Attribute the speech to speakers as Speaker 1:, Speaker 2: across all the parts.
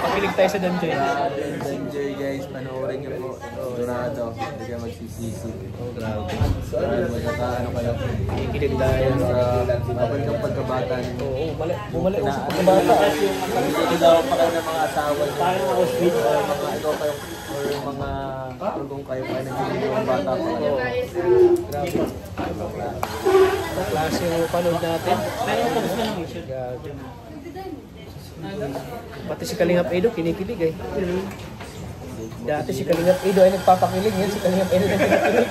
Speaker 1: Pakilig tayo sa Danjoy.
Speaker 2: Danjoy guys, panoorin niyo po. Dorado, hindi ka magsisisi. Grabe. Magkakaano kayo.
Speaker 1: Pakilig tayo
Speaker 2: sa babalik ang pagkabata niyo.
Speaker 1: Oo, bumalik ako sa pagkabata.
Speaker 2: Hindi daw pa kayo ng mga asawa niyo. Or mga ikaw kayo, or mga kung kayo kayo nagsisigil bata pa kayo. Grabe.
Speaker 1: Sa klase yung panood natin. Pero tapos na lang issue. Pati si Kalingap Edo, kinikilig eh. Dati si Kalingap Edo ay nagpapakilig. Ngayon si Kalingap Edo ay kinikilig.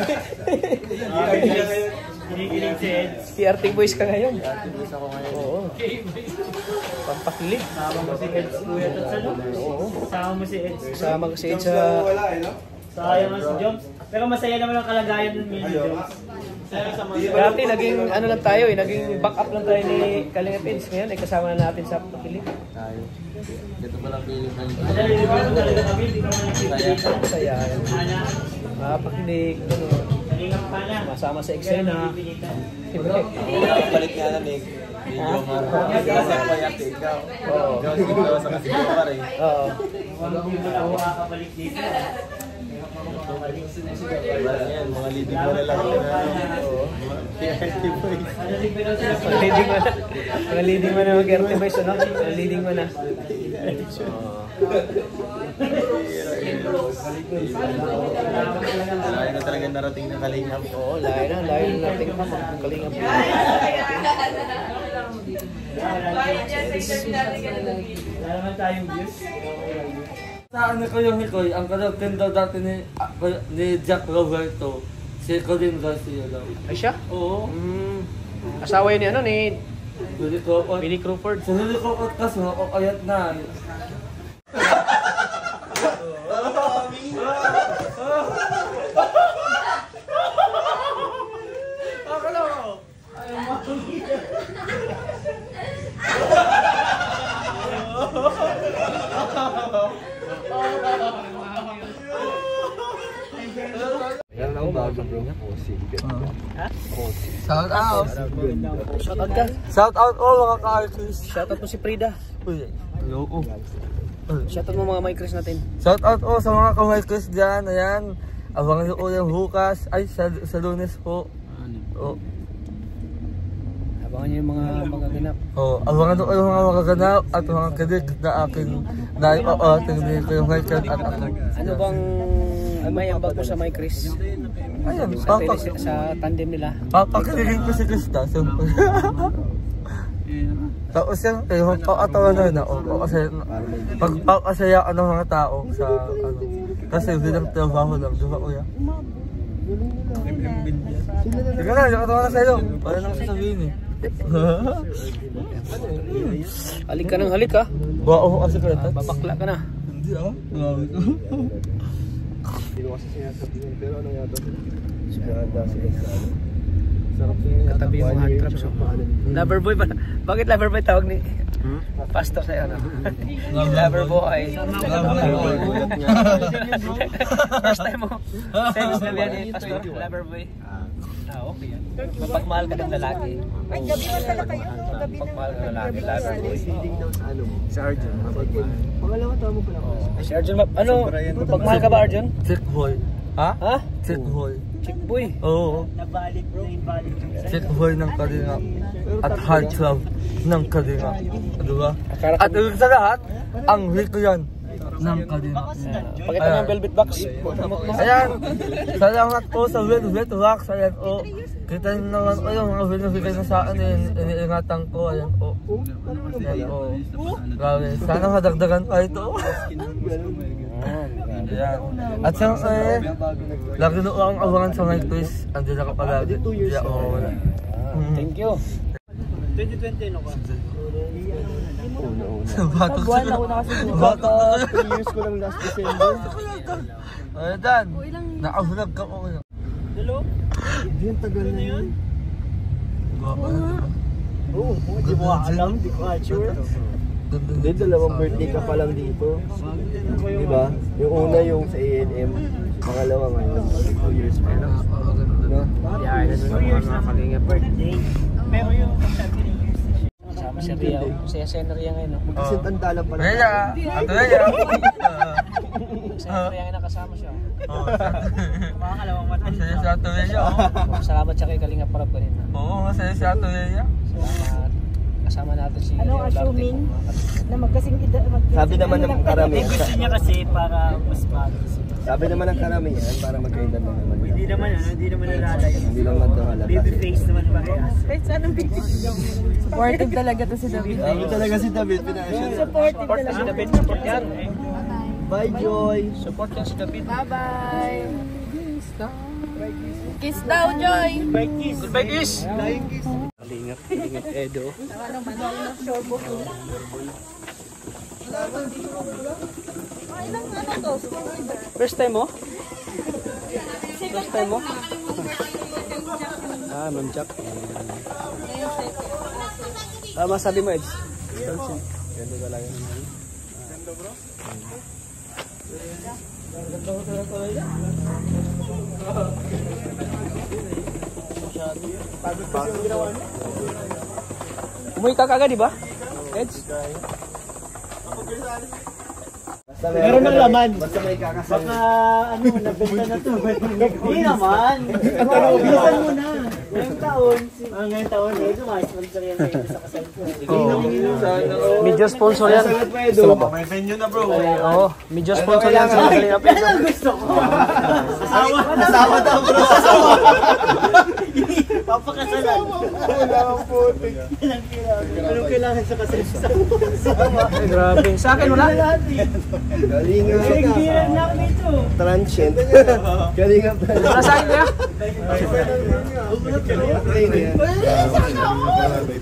Speaker 1: Kinikilig si Ed. PRT boys ka ngayon.
Speaker 2: PRT boys ako ngayon.
Speaker 1: Oo. Pampakilig.
Speaker 3: Sama mo si Ed.
Speaker 1: Oo.
Speaker 3: Sama mo si Ed.
Speaker 1: Sama ko si Ed sa...
Speaker 3: Sayang si Joms. Pero masaya naman ang kalagayan ng Mini Joms.
Speaker 1: Dati naging ano lang tayo eh, naging backup lang tayo ni Kalingap Eds. Ngayon ay kasama na natin sa pakilig.
Speaker 2: Tayo. Dito pa lang feeling ng
Speaker 1: saya. Pakilig. Masama sa eksena.
Speaker 2: Balik nga na Nick. Medyo marasa pa yate ikaw. Oo. Ikaw sa kasi pa rin.
Speaker 1: Oo.
Speaker 3: Makakabalik dito.
Speaker 2: Mga leading mo na lang.
Speaker 1: Mga leading mo na mag-RT boys, ano? Mga leading mo na.
Speaker 2: Layo na talaga narating ng Kalingap.
Speaker 1: Oo, layo na natin pa mag-Kalingap.
Speaker 3: Wala naman tayong views.
Speaker 4: Sa ano ko yung Hikoy, ang karakter daw dati ni Jack Roberto, si Colin Garcia daw.
Speaker 1: Ay siya?
Speaker 4: Oo.
Speaker 1: Asawa yun ni ano ni
Speaker 4: Billy
Speaker 1: Crawford.
Speaker 4: Sinuli ko kasi nakakayat na.
Speaker 2: Yan ang bago bro.
Speaker 4: Shout out!
Speaker 1: Shout out ka.
Speaker 4: Shout out all mga ka-artist!
Speaker 1: Shout out mo si Frida.
Speaker 4: Uy, ayoko.
Speaker 1: Shout out mo mga micros natin.
Speaker 4: Shout out all sa mga ka-artist dyan. Ayan, abangan nyo yung hukas. Ay, sa Lunes po. Oh.
Speaker 1: Abangan nyo yung mga ganap.
Speaker 4: Oh, abangan nyo yung mga magaganap at mga kilig na akin na-ating ko yung Michael at ako.
Speaker 1: Ano bang may ambag mo sa micros?
Speaker 4: Ayun,
Speaker 1: sa tandem nila.
Speaker 4: papakiligin ko si Krista. Tapos yan, pag-atawa na na kasi pagpapasayaan ng mga tao sa ano. Kasi bilang trabaho lang, di ba kuya? Sige na, nakatawa na sa'yo. Wala nang sasabihin eh.
Speaker 1: Halik ka ng halik ha.
Speaker 4: Bao ko kasi kuya.
Speaker 1: Babakla ka na.
Speaker 4: Hindi ah, grabe ko.
Speaker 2: Hindi ko kasi sinasabihin, pero ano yata? Sigurada sila sa ano. Sarap
Speaker 1: Katabi yung hot trap. Loverboy ba? Bakit Loverboy tawag ni Pastor sa'yo no? Loverboy. First time mo. Sa'yo sinabihan ni Pastor, Loverboy. Okay yan. Mapagmahal ka ng lalaki.
Speaker 5: Ay, gabi man pala kayo. Gabi
Speaker 1: Pagmahal ka ng lalaki, Loverboy.
Speaker 2: Sinding daw sa ano, sa Arjun. Pangalawa tama mo pa lang.
Speaker 1: Si Arjun, ano? Pagmahal ka ba Arjun?
Speaker 4: Chick boy.
Speaker 1: Ha?
Speaker 4: Chick boy.
Speaker 1: Chick boy.
Speaker 4: Oo.
Speaker 3: Nabalik bro, invalid.
Speaker 4: Chick boy ng Kalingap. At heartthrob ng Kalingap. Diba? At ulit sa lahat, ang hito yan ng Kalingap.
Speaker 1: Pakita mo yung velvet box.
Speaker 4: Ayan, salamat po sa Velvet Wax. Ayan po. Kita nyo naman po yung mga binibigay na sa akin. Iniingatan ko. Ayan po. Ayan po. Grabe. Sana madagdagan pa ito. Ayan. At siyempre, lagi na akong abangan sa my quiz. Andiyan ako palagi. Ayan po.
Speaker 1: Thank you.
Speaker 3: 2020 ano ka?
Speaker 4: Batok
Speaker 5: Buwan ako na kasi
Speaker 4: Batok na
Speaker 2: 3 years ko lang last December.
Speaker 4: Ayan Dan, naka-vlog ka po.
Speaker 3: Dalo?
Speaker 2: Hindi yung tagal na yun.
Speaker 3: Oo, hindi mo alam, hindi ko sure.
Speaker 2: Hindi, dalawang birthday ka pa lang dito. Diba? Yung una yung sa A&M, pangalawa ngayon. 2 years pa lang.
Speaker 1: Yeah, that's
Speaker 3: 2 years na Kalingap birthday. Pero yung
Speaker 1: Si Ria, si Ria ngayon, no?
Speaker 2: Kasi tanda lang pala.
Speaker 4: Rhea, ato Rhea.
Speaker 1: Si Ria ngayon nakasama siya.
Speaker 3: Mga kalawang mata.
Speaker 4: Masaya si ato Rhea.
Speaker 1: Salamat siya kay Kalinga Parab kanina.
Speaker 4: Oo, masaya si ato Rhea.
Speaker 1: Salamat. Kasama natin si
Speaker 5: Anong assuming na magkasing edad?
Speaker 2: Sabi naman ng karamihan.
Speaker 3: Gusto niya kasi para mas magis.
Speaker 2: Sabi naman ng karamihan para magkaedad na naman.
Speaker 3: Hindi naman nalalayo.
Speaker 2: Hindi naman ito halata.
Speaker 3: Baby face naman parehas.
Speaker 5: Kahit saan ang bigay. Supportive talaga to si David.
Speaker 2: Ano talaga si David? Pinasya.
Speaker 5: Supportive
Speaker 1: Support
Speaker 5: talaga.
Speaker 1: si David, support yan.
Speaker 2: Bye, Joy.
Speaker 1: Support yan si David.
Speaker 5: Bye-bye. Kiss daw, Joy.
Speaker 3: Bye kiss.
Speaker 1: Goodbye, kiss! Kalingap Edo. First time mo? First time mo? Ma'am Jack. Masabi mo, Eds? Ganda talaga naman. Ganda, bro? Umuwi ka kagad, di ba? Eds?
Speaker 3: Meron ng laman.
Speaker 2: Basta may kakasal.
Speaker 3: Baka ano, nabenta na to. Hindi naman. Bilisan mo na. Ngayong taon. Ngayong taon. Medyo ma-sponsor yan ngayon sa kasal ko.
Speaker 1: Medyo sponsor yan.
Speaker 2: May venue na, bro.
Speaker 1: Oo, medyo sponsor yan sa Kalingap Edo.
Speaker 3: Yan ang gusto ko.
Speaker 2: Asawa daw, bro. Asawa.
Speaker 3: Papakasalan.
Speaker 2: Wala ang puti.
Speaker 3: Anong kailangan sa kasal?
Speaker 1: Grabe. Sa akin wala.
Speaker 2: Galinga.
Speaker 3: Nagbiran na ako nito.
Speaker 2: Transient. Galinga.
Speaker 1: Wala sa akin kaya?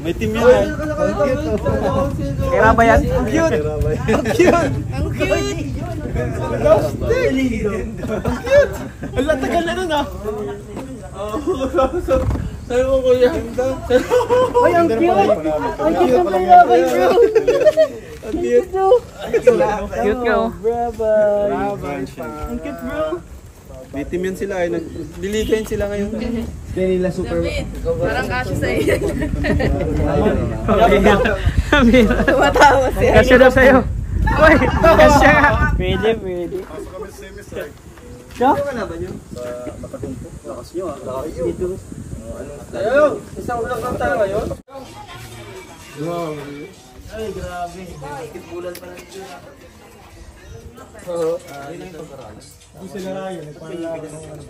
Speaker 2: May team yan.
Speaker 1: Kaya ba yan?
Speaker 2: Ang cute. Ang cute.
Speaker 5: Ang cute.
Speaker 2: Ang latagal na nun, ah.
Speaker 4: Sabi mo kuya.
Speaker 3: Ay, ang cute! Ang cute ng kailangan, bro!
Speaker 2: Ang cute.
Speaker 1: Cute ka, oh.
Speaker 3: Ang cute, bro!
Speaker 2: May team yan sila. Nagdiligayin sila ngayon. Kaya nila super.
Speaker 5: Parang kasi sa iyo.
Speaker 1: Tumatawa siya. Kasya daw sa'yo. Uy, kasya nga.
Speaker 3: Pwede.
Speaker 2: Siya? Ano ka na ba yun? Matagumpok. Lakas nyo, ah. Lakas dito.
Speaker 4: Tayo, isang vlog lang tayo ngayon.
Speaker 3: Ay, grabe.
Speaker 2: Bulan pa lang dito.
Speaker 3: Hindi sila rayo. Nagpalala ng ano.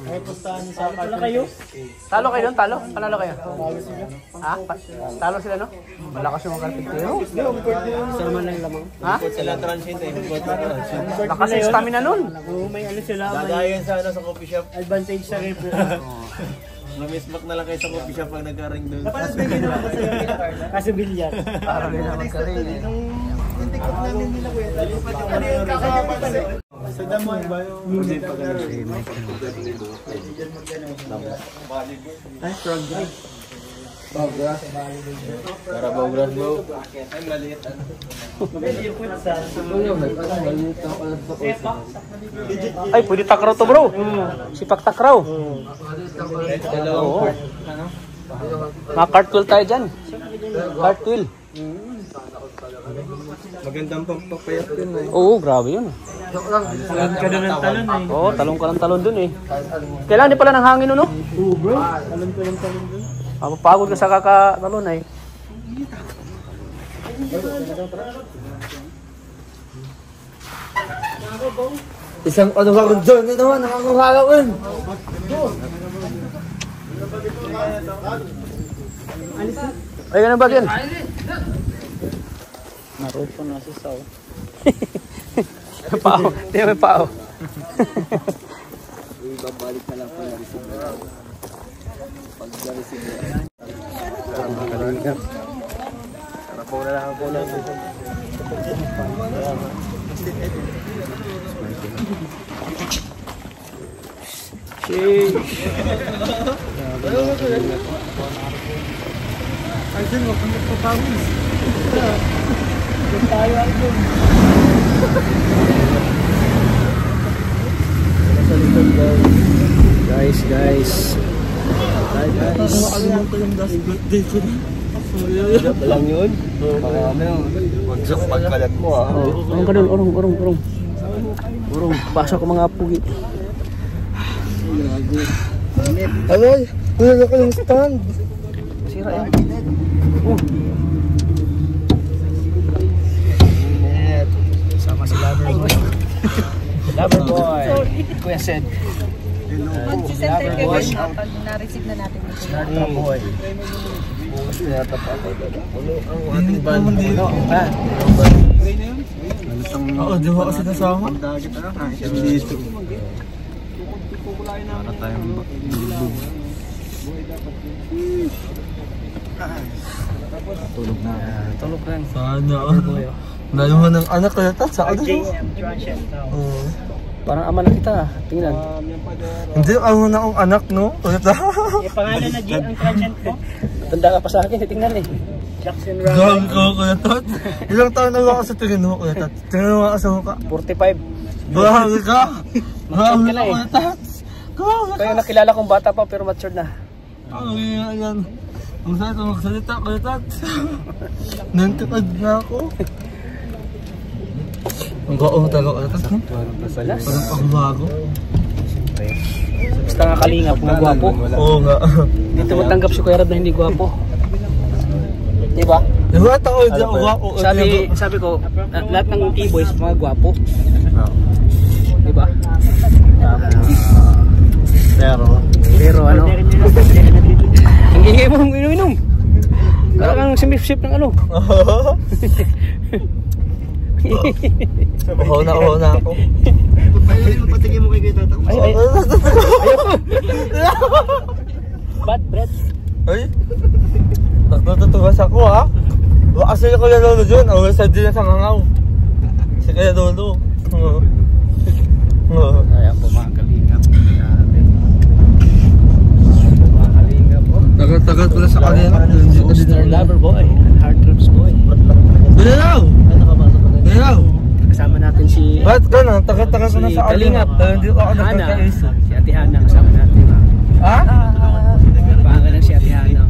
Speaker 3: Ay, puntahan niyo sa akin. Wala kayo?
Speaker 1: Talo kayo doon, talo? Panalo kayo? Ha? Talo sila, no? Malakas yung mga karpintero.
Speaker 3: Isa naman lang lamang.
Speaker 1: Ha?
Speaker 2: Sila transient eh.
Speaker 1: Lakas yung stamina nun.
Speaker 3: May ano sila, may
Speaker 2: Gagayan sana sa coffee shop.
Speaker 3: advantage sa rep.
Speaker 2: Mamismak na lang kayo sa coffee shop pag nagka-ring doon.
Speaker 3: Kasi bilyar.
Speaker 1: Parang yun naman ka rin.
Speaker 2: TikTok namin nila kwenta. Lipat yung ano yung kasama pa rin. Sa damon ba yung...
Speaker 3: Ay, frog drive.
Speaker 2: Para bawgras bro.
Speaker 3: May put sa...
Speaker 1: Ay, pwede takraw to, bro. Sipak takraw. Oo. Mga-cartwheel tayo dyan. Cartwheel.
Speaker 2: Magandang pampapayat din eh.
Speaker 1: Oo, grabe yun.
Speaker 3: Talon ka na ng talon eh.
Speaker 1: Oo, talong ka ng talon dun eh. Kailangan di pala ng hangin, no?
Speaker 3: Oo bro, talon ka ng talon dun.
Speaker 1: Mapapagod ka sa kakatalon eh.
Speaker 4: Isang ano ka rin dyan, ito naman, nakakahalaw yun.
Speaker 1: Ay, ganun ba din? Narupo na si Saw. Pao, di may pao.
Speaker 2: Ibabalik na lang pala rin sa pag-receive. Karapaw na lang ako lang.
Speaker 3: Arjun, wag kang magpapawis. Tayo Arjun.
Speaker 1: Guys.
Speaker 3: Nakalimutan ko yung last birthday ko.
Speaker 1: Walang yun.
Speaker 2: Bagsak pagkalat mo ah.
Speaker 1: Urong ka doon, urong. Urong, pasok ko mga pugi.
Speaker 4: Aloy, wala ka yung stand.
Speaker 1: Sira yan. Sama si Loverboy. Loverboy. Kuya Sed.
Speaker 5: Mag-center kayo pag na-receive na natin ito.
Speaker 1: Loverboy.
Speaker 2: Ang ating band.
Speaker 4: Oo, di ba kasi nasama?
Speaker 2: Dito. Para tayong bulbog. Tulog na.
Speaker 1: Tulog lang.
Speaker 4: Sana. Dahil mo ng anak kaya ta? Sa ano? Oo.
Speaker 1: Parang ama na kita. Tingnan.
Speaker 4: Hindi, ako na akong anak, no? Kaya ta?
Speaker 3: Pangalan na G ang crashent ko.
Speaker 1: Tanda ka pa sa akin. Tingnan eh.
Speaker 3: Jackson
Speaker 4: Gawin ko, Kuya Tot. Ilang taon na ba ako sa tingin mo, Kuya Tot? Tingnan mo ako sa mukha.
Speaker 1: 45.
Speaker 4: Bahawi ka! Bahawi
Speaker 1: ka na
Speaker 4: ka,
Speaker 1: eh.
Speaker 4: Kuya Tot! Bahawi ka!
Speaker 1: Kaya nakilala kong bata pa pero matured na.
Speaker 4: Ay, yan. Ang saan ito magsalita, Kuya Tot? Nantipad na ako. Ang gaong talaga, Kuya Tot. Parang pagbago.
Speaker 1: Basta nga kalingap, mga gwapo.
Speaker 4: Oo nga.
Speaker 1: Dito mo tanggap si Kuya Rab na hindi gwapo. Diba?
Speaker 4: Diba tao, hindi ako wako.
Speaker 1: Sabi ko, lahat ng T-boys, mga gwapo. Diba? Pero ano? Ang ingay mo inom-inom. Parang simip-sip ng ano.
Speaker 4: Uhaw na ako.
Speaker 2: Patingin mo kay Kuya Tata.
Speaker 1: Ay. Bad breath.
Speaker 4: Ay, natutuwas ako ha. Kasi Kuya Lolo dyan, awal sa din sa ngangaw. Si Kuya Lolo.
Speaker 1: Ayan po mga kalingap. Mga kalingap po.
Speaker 4: Tagal-tagal pala sa kanina.
Speaker 1: Mr. Loverboy, Heartthrobs Boy.
Speaker 4: Bilaw! Bilaw!
Speaker 1: Kasama natin si
Speaker 4: Ba't ka na? Tagal-tagal ko na sa
Speaker 1: Kalingap.
Speaker 4: Hindi ako
Speaker 1: Hana.
Speaker 4: nagkakaisa.
Speaker 1: Si Ate Hana kasama natin.
Speaker 4: Ha?
Speaker 1: Pangalan si Ate Hana.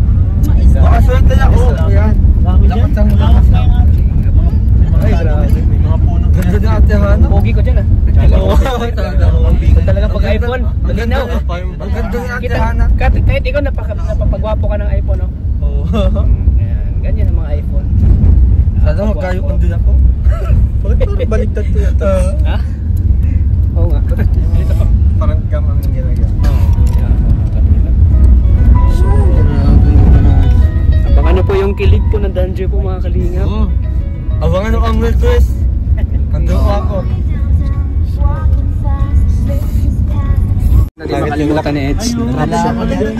Speaker 4: Makaswerte niya ako. Ayan. Dapat siyang lakas na.
Speaker 1: Ay, grabe.
Speaker 4: Ganda niya Ate Hana.
Speaker 1: Pogi ko dyan ah.
Speaker 4: Oo, talaga.
Speaker 1: Talaga pag iPhone, malinaw.
Speaker 4: Ang ganda niya Ate
Speaker 1: Kita,
Speaker 4: Hana.
Speaker 1: kahit ikaw napapagwapo ka ng iPhone, no?
Speaker 4: Oo.
Speaker 1: Ayan, ganyan ang mga iPhone.
Speaker 4: Sana magkayupan din ako. Bakit baligtad ko yan?
Speaker 1: Ha? Oo nga.
Speaker 2: Parang cam ang ginagawa.
Speaker 1: Abangan na po yung kilig po ng Danjo po mga kalingap.
Speaker 4: Oo. Abangan ako ang request. Ando ako.
Speaker 1: Hindi makalimutan ni Eds.
Speaker 2: Wala ako dyan.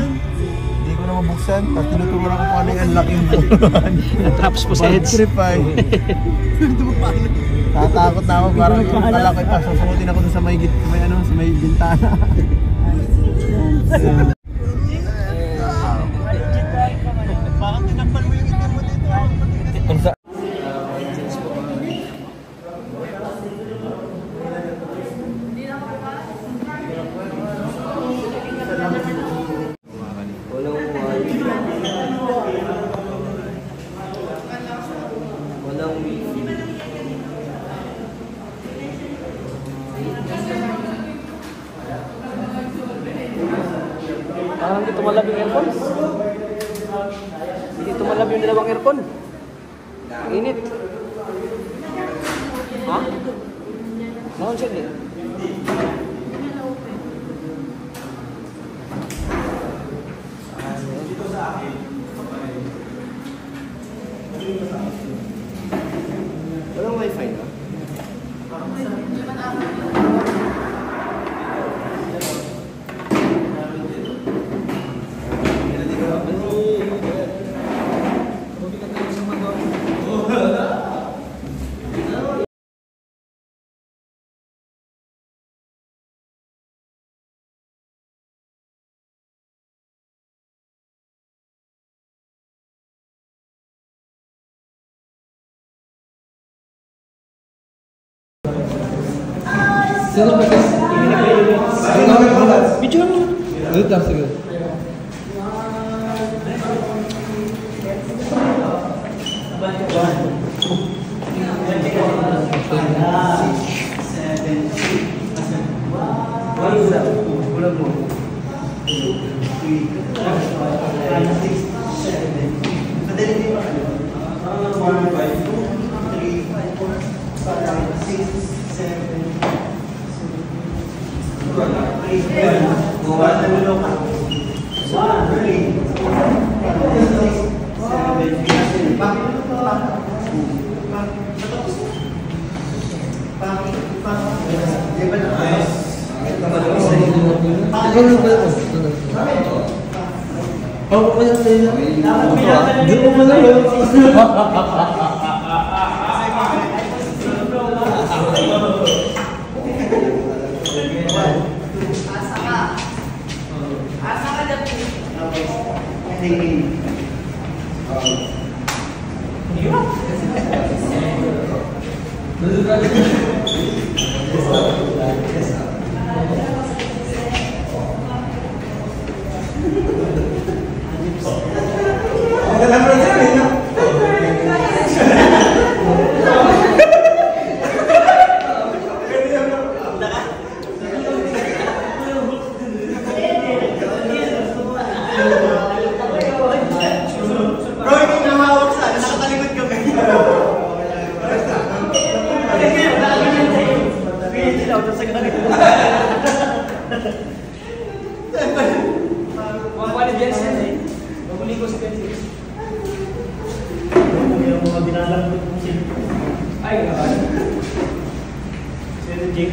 Speaker 2: Hindi ko na mabuksan. Tapos tinuturuan ako kung ano yung unlocking buwan.
Speaker 1: Traps po sa Eds.
Speaker 2: Trip ay. Tatakot na ako. Parang yung kalaki pa. Susungutin ako dun sa may bintana. Parang tinakpan mo yung itim mo dito.
Speaker 4: Kung sa...
Speaker 1: Parang hindi tumalab yung aircon. Hindi tumalab yung dalawang aircon. Ang init. Ha? Mahon siya din.
Speaker 2: Walang wifi na?
Speaker 4: Sino ba ito?
Speaker 1: Video mo.
Speaker 4: Wait lang, sige.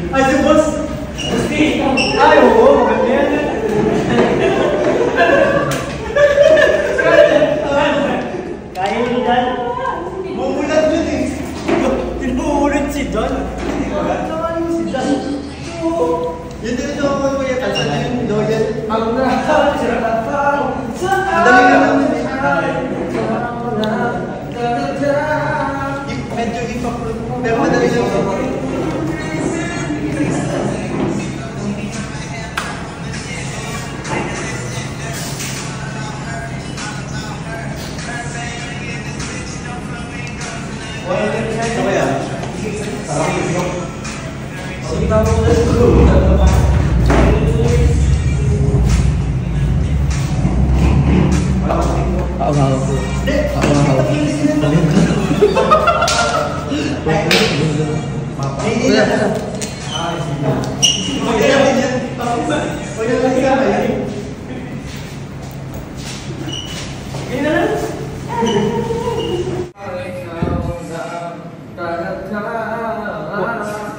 Speaker 3: Ay, si boss! Ay, oo, maganda yan. Kaya nyo dyan? Mumulat yun eh. Tinumulat si John. Si John. Yun din ito ako ko yan. Saan yung loyal? Ang dali na naman eh. Medyo hip-hop. Pero madali lang.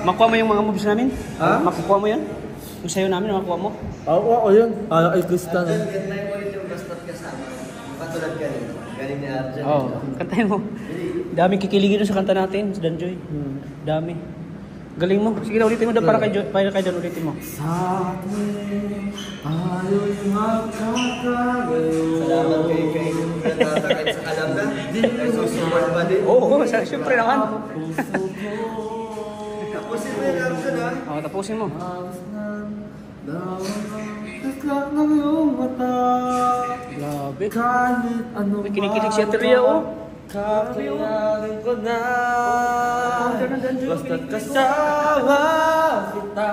Speaker 1: Makuha mo yung mga moves namin?
Speaker 4: Ha?
Speaker 1: Makukuha mo yan? Yung sayo namin, makuha mo?
Speaker 4: Ako yun. Ay, Krista na.
Speaker 2: Ganyan mo rin yung basta't kasama. Katulad ka rin. Galing ni Arjan.
Speaker 1: Oo, kantahin mo. Daming kikiligin sa kanta natin, sa Danjoy. Dami. Galing mo. Sige na, ulitin mo para kay John, ulitin mo.
Speaker 4: Sa atin, tayo'y magkakagayo.
Speaker 2: Salamat kay natatakad sa Kalanga. Ay, support pa din.
Speaker 1: Oo, syempre naman.
Speaker 2: Tapusin mo yung Arjan ha.
Speaker 1: Oo, tapusin mo.
Speaker 4: Taklak ng iyong mata.
Speaker 1: Grabe.
Speaker 4: Kahit ano
Speaker 1: May kinikilig si Ateria, oh.
Speaker 4: Kakayarin ko na. Basta't kasama kita.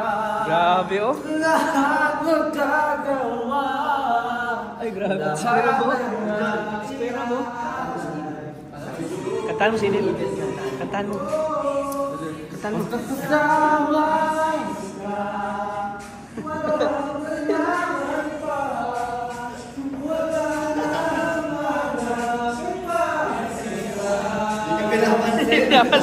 Speaker 1: Grabe, oh.
Speaker 4: Lahat magkagawa.
Speaker 1: Ay, grabe. Spera mo. Spera mo. Kantahan mo, Sidil. Kantahan mo. Kantahan mo.
Speaker 4: Basta't kasama kita.
Speaker 1: Hindi naman.